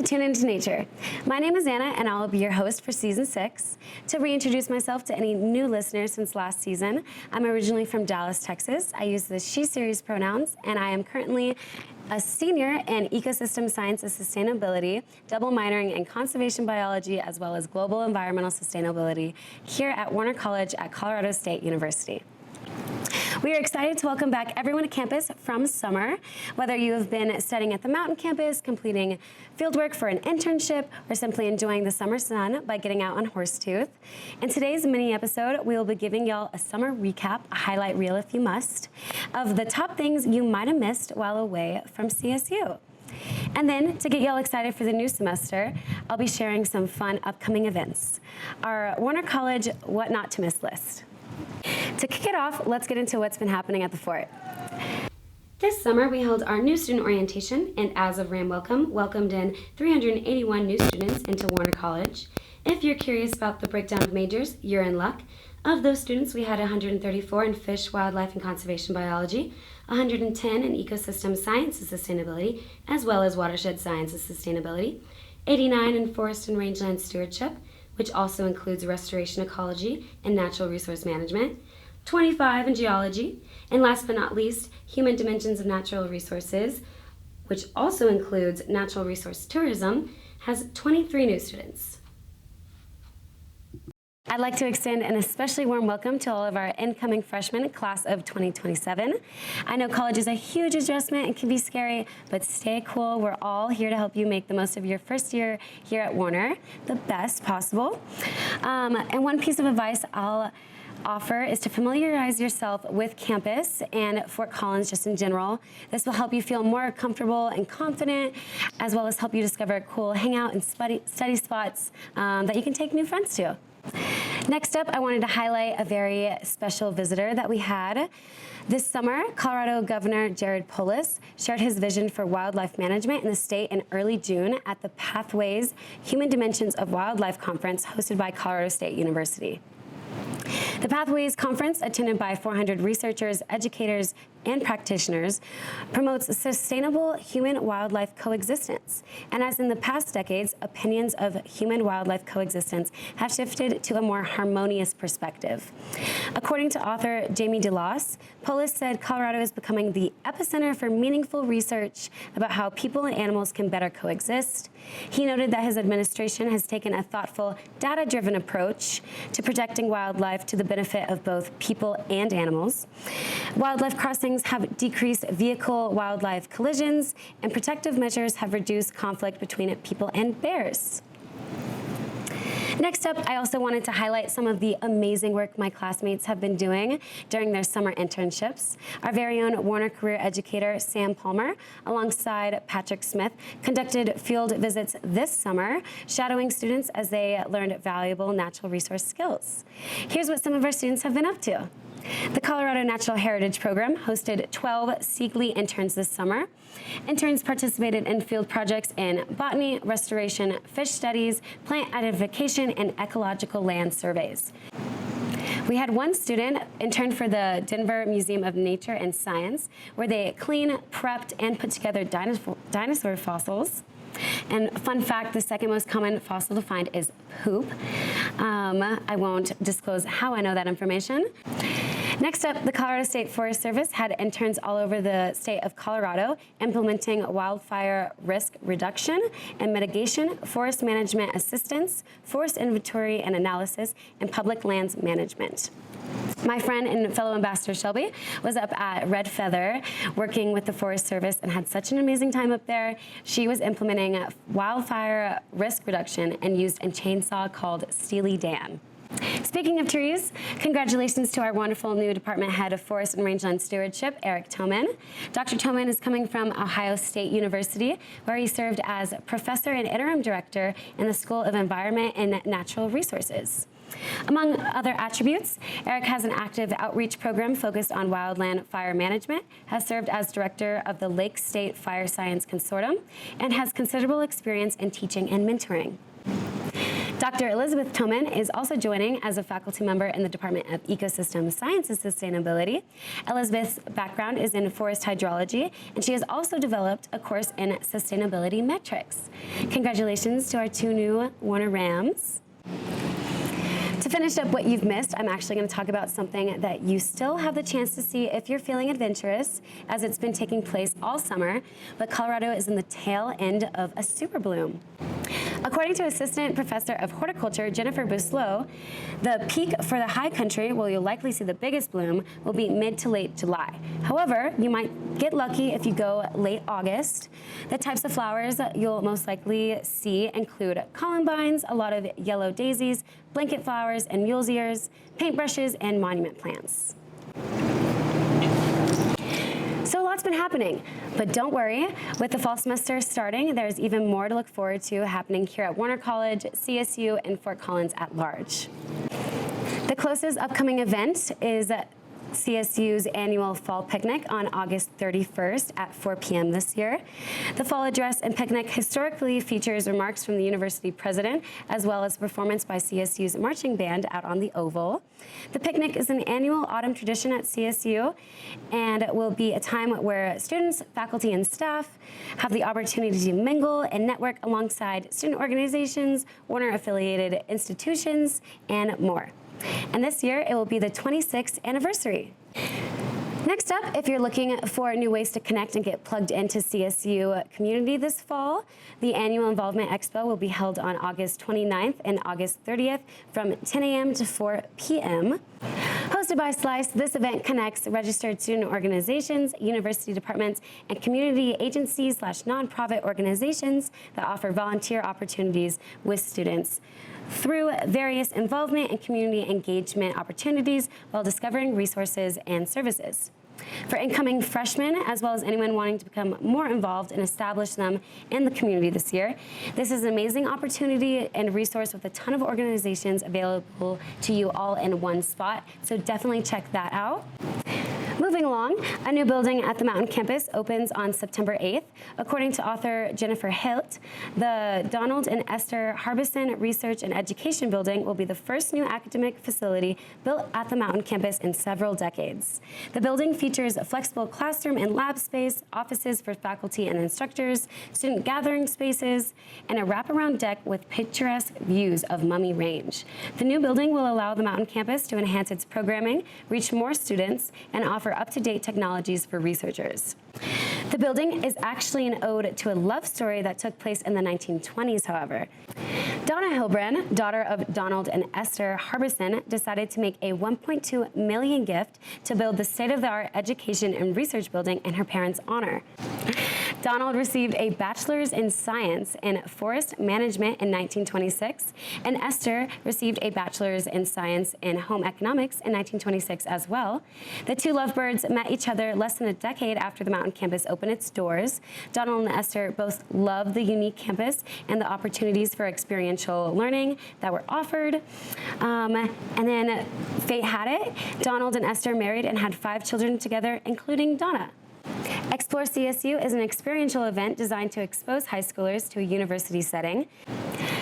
Tune Into Nature. My name is Anna, and I'll be your host for Season 6. To reintroduce myself to any new listeners since last season, I'm originally from Dallas, Texas. I use the she series pronouns, and I am currently a senior in Ecosystem Science and Sustainability, double minoring in Conservation Biology as well as Global Environmental Sustainability here at Warner College at Colorado State University. We are excited to welcome back everyone to campus from summer. Whether you have been studying at the mountain campus, completing fieldwork for an internship, or simply enjoying the summer sun by getting out on Horsetooth. In today's mini episode, we will be giving y'all a summer recap, a highlight reel if you must, of the top things you might have missed while away from CSU. And then, to get y'all excited for the new semester, I'll be sharing some fun upcoming events. Our Warner College What Not to Miss list. To kick it off, let's get into what's been happening at the fort. This summer, we held our new student orientation, and as of RAM Welcome, welcomed in 381 new students into Warner College. If you're curious about the breakdown of majors, you're in luck. Of those students, we had 134 in fish, wildlife, and conservation biology, 110 in ecosystem science and sustainability, as well as watershed science and sustainability, 89 in forest and rangeland stewardship, which also includes restoration ecology and natural resource management, 25 in geology, and last but not least, human dimensions of natural resources, which also includes natural resource tourism, has 23 new students. I'd like to extend an especially warm welcome to all of our incoming freshmen, class of 2027. I know college is a huge adjustment and can be scary, but stay cool. We're all here to help you make the most of your first year here at Warner, the best possible. And one piece of advice I'll offer is to familiarize yourself with campus and Fort Collins just in general. This will help you feel more comfortable and confident, as well as help you discover cool hangout and study spots that you can take new friends to. Next up, I wanted to highlight a very special visitor that we had. This summer, Colorado Governor Jared Polis shared his vision for wildlife management in the state in early June at the Pathways Human Dimensions of Wildlife Conference hosted by Colorado State University. The Pathways Conference, attended by 400 researchers, educators, and practitioners, promotes sustainable human-wildlife coexistence. And as in the past decades, opinions of human-wildlife coexistence have shifted to a more harmonious perspective. According to author Jamie DeLoss, Polis said Colorado is becoming the epicenter for meaningful research about how people and animals can better coexist. He noted that his administration has taken a thoughtful, data-driven approach to protecting wildlife to the benefit of both people and animals. Wildlife crossings have decreased vehicle-wildlife collisions, and protective measures have reduced conflict between people and bears. Next up, I also wanted to highlight some of the amazing work my classmates have been doing during their summer internships. Our very own Warner career educator, Sam Palmer, alongside Patrick Smith, conducted field visits this summer, shadowing students as they learned valuable natural resource skills. Here's what some of our students have been up to. The Colorado Natural Heritage Program hosted 12 Seagley interns this summer. Interns participated in field projects in botany, restoration, fish studies, plant identification, and ecological land surveys. We had one student intern for the Denver Museum of Nature and Science, where they cleaned, prepped, and put together dinosaur fossils. And fun fact, the second most common fossil to find is poop. I won't disclose how I know that information. Next up, the Colorado State Forest Service had interns all over the state of Colorado implementing wildfire risk reduction and mitigation, forest management assistance, forest inventory and analysis, and public lands management. My friend and fellow ambassador Shelby was up at Red Feather working with the Forest Service and had such an amazing time up there. She was implementing wildfire risk reduction and used a chainsaw called Steely Dan. Speaking of trees, congratulations to our wonderful new department head of Forest and Rangeland Stewardship, Eric Toman. Dr. Toman is coming from Ohio State University, where he served as professor and interim director in the School of Environment and Natural Resources. Among other attributes, Eric has an active outreach program focused on wildland fire management, has served as director of the Lake State Fire Science Consortium, and has considerable experience in teaching and mentoring. Dr. Elizabeth Toman is also joining as a faculty member in the Department of Ecosystem Science and Sustainability. Elizabeth's background is in forest hydrology, and she has also developed a course in sustainability metrics. Congratulations to our 2 new Warner Rams. To finish up what you've missed, I'm actually going to talk about something that you still have the chance to see if you're feeling adventurous, as it's been taking place all summer, but Colorado is in the tail end of a super bloom. According to Assistant Professor of Horticulture Jennifer Buslow, the peak for the high country, where you'll likely see the biggest bloom, will be mid to late July. However, you might get lucky if you go late August. The types of flowers you'll most likely see include columbines, a lot of yellow daisies, blanket flowers and mule's ears, paintbrushes, and monument plants. So a lot's been happening, but don't worry. With the fall semester starting, there's even more to look forward to happening here at Warner College, CSU, and Fort Collins at large. The closest upcoming event is CSU's annual Fall Picnic on August 31st at 4 p.m. this year. The fall address and picnic historically features remarks from the university president, as well as a performance by CSU's marching band out on the Oval. The picnic is an annual autumn tradition at CSU and will be a time where students, faculty, and staff have the opportunity to mingle and network alongside student organizations, Warner-affiliated institutions, and more. And this year, it will be the 26th anniversary. Next up, if you're looking for new ways to connect and get plugged into CSU community this fall, the annual Involvement Expo will be held on August 29th and August 30th from 10 a.m. to 4 p.m. Hosted by Slice, this event connects registered student organizations, university departments, and community agencies / nonprofit organizations that offer volunteer opportunities with students through various involvement and community engagement opportunities while discovering resources and services. For incoming freshmen, as well as anyone wanting to become more involved and establish them in the community this year, this is an amazing opportunity and resource with a ton of organizations available to you all in one spot, so definitely check that out. Moving along, a new building at the Mountain Campus opens on September 8th. According to author Jennifer Hilt, the Donald and Esther Harbison Research and Education Building will be the first new academic facility built at the Mountain Campus in several decades. The building features a flexible classroom and lab space, offices for faculty and instructors, student gathering spaces, and a wraparound deck with picturesque views of Mummy Range. The new building will allow the Mountain Campus to enhance its programming, reach more students, and offer up-to-date technologies for researchers. The building is actually an ode to a love story that took place in the 1920s, however. Donna Hilbrand, daughter of Donald and Esther Harbison, decided to make a $1.2 million gift to build the state-of-the-art education and research building in her parents' honor. Donald received a bachelor's in science in forest management in 1926, and Esther received a bachelor's in science in home economics in 1926 as well. The two lovebirds met each other less than a decade after the Mountain Campus opened its doors. Donald and Esther both loved the unique campus and the opportunities for experiential learning that were offered. And then fate had it. Donald and Esther married and had 5 children together, including Donna. Explore CSU is an experiential event designed to expose high schoolers to a university setting.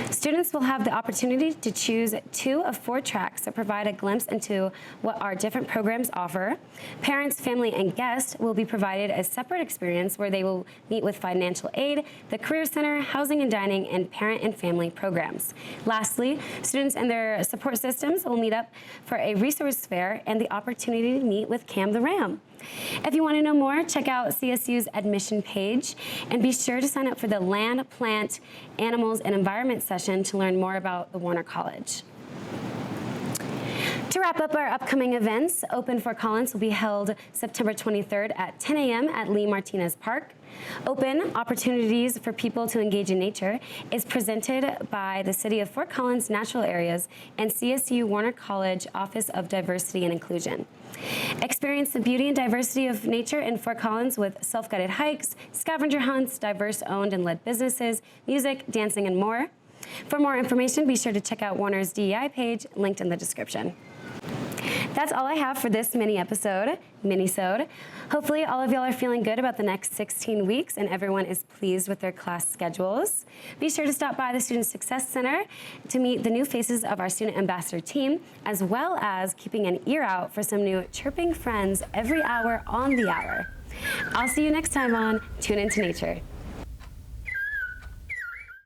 Students will have the opportunity to choose 2 of 4 tracks that provide a glimpse into what our different programs offer. Parents, family, and guests will be provided a separate experience where they will meet with financial aid, the Career Center, housing and dining, and parent and family programs. Lastly, students and their support systems will meet up for a resource fair and the opportunity to meet with Cam the Ram. If you want to know more, check out CSU's admission page and be sure to sign up for the Land, Plant, Animals, and Environment session to learn more about the Warner College. To wrap up our upcoming events, Open Fort Collins will be held September 23rd at 10 a.m. at Lee Martinez Park. Open Opportunities for People to Engage in Nature is presented by the City of Fort Collins Natural Areas and CSU Warner College Office of Diversity and Inclusion. Experience the beauty and diversity of nature in Fort Collins with self-guided hikes, scavenger hunts, diverse owned and led businesses, music, dancing, and more. For more information, be sure to check out Warner's DEI page linked in the description. That's all I have for this mini-sode. Hopefully all of y'all are feeling good about the next 16 weeks and everyone is pleased with their class schedules. Be sure to stop by the Student Success Center to meet the new faces of our Student Ambassador team, as well as keeping an ear out for some new chirping friends every hour on the hour. I'll see you next time on Tune Into Nature.